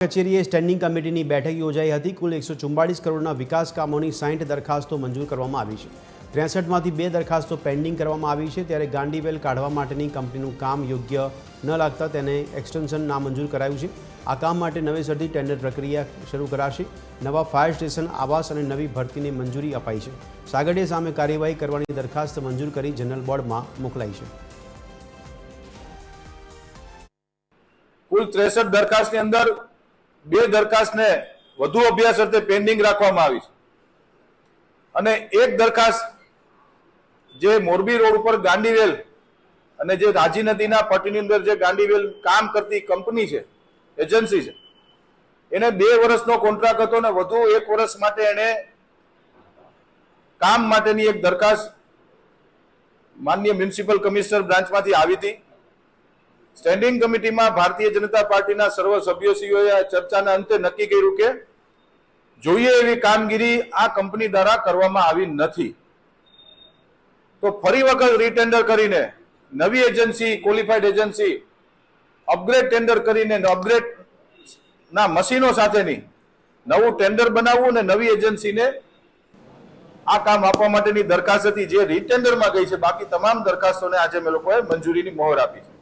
કચેરીએ સ્ટેન્ડિંગ કમિટીની બેઠક યોજાઈ હતી। કુલ 144 કરોડના વિકાસ કામોની 60 દરખાસ્તો મંજૂર કરવામાં આવી છે। 63માંથી 2 દરખાસ્તો પેન્ડિંગ કરવામાં આવી છે, ત્યારે ગાંડીવેલ કાઢવા માટેની કંપનીનું કામ યોગ્ય ન લાગતા તેને એક્સટેન્શન નામંજૂર કરાયું છે। આ કામ માટે નવેસરથી ટેન્ડર પ્રક્રિયા શરૂ કરાશે। નવા ફાયર સ્ટેશન, આવાસ અને નવી ભરતીને મંજૂરી અપાઈ છે। સાગડિયા સામે કાર્યવાહી કરવાની દરખાસ્ત મંજૂર કરી જનરલ બોર્ડમાં મોકલાઈ છે। કુલ 63 દરખાસ્તની અંદર 2 દરખાસ્તને વધુ અભ્યાસ અર્થે પેન્ડિંગ રાખવામાં આવી છે અને એક દરખાસ્ત જે મોરબી રોડ ઉપર ગાંડીવેલ અને જે રાજી નદીના પટ્ટીની અંદર જે ગાંડીવેલ કામ કરતી કંપની છે, એજન્સી છે, એને 2 વર્ષનો કોન્ટ્રાક્ટ હતો ને વધુ 1 વર્ષ માટે એને કામ માટેની એક દરખાસ્ત માનનીય મ્યુનિસિપલ કમિશનર બ્રાન્ચમાંથી આવી હતી। સ્ટેન્ડિંગ કમિટીમાં ભારતીય જનતા પાર્ટીના સર્વ સભ્યોશ્રીઓએ ચર્ચાના અંતે નક્કી કર્યું કે જોઈએ એવી કામગીરી આ કંપની દ્વારા કરવામાં આવી નથી, તો ફરી વખત રીટેન્ડર કરીને નવી agency, qualified agency upgrade tender કરીને અપગ્રેડ ના મશીનો સાથેની નવું ટેન્ડર બનાવવું અને નવી એજન્સીને આ કામ આપવા માટેની દરખાસ્ત હતી, જે રીટેન્ડરમાં ગઈ છે। બાકી તમામ દરખાસ્તોને આજે મેં લોકોએ મંજૂરીની મોહર આપી છે।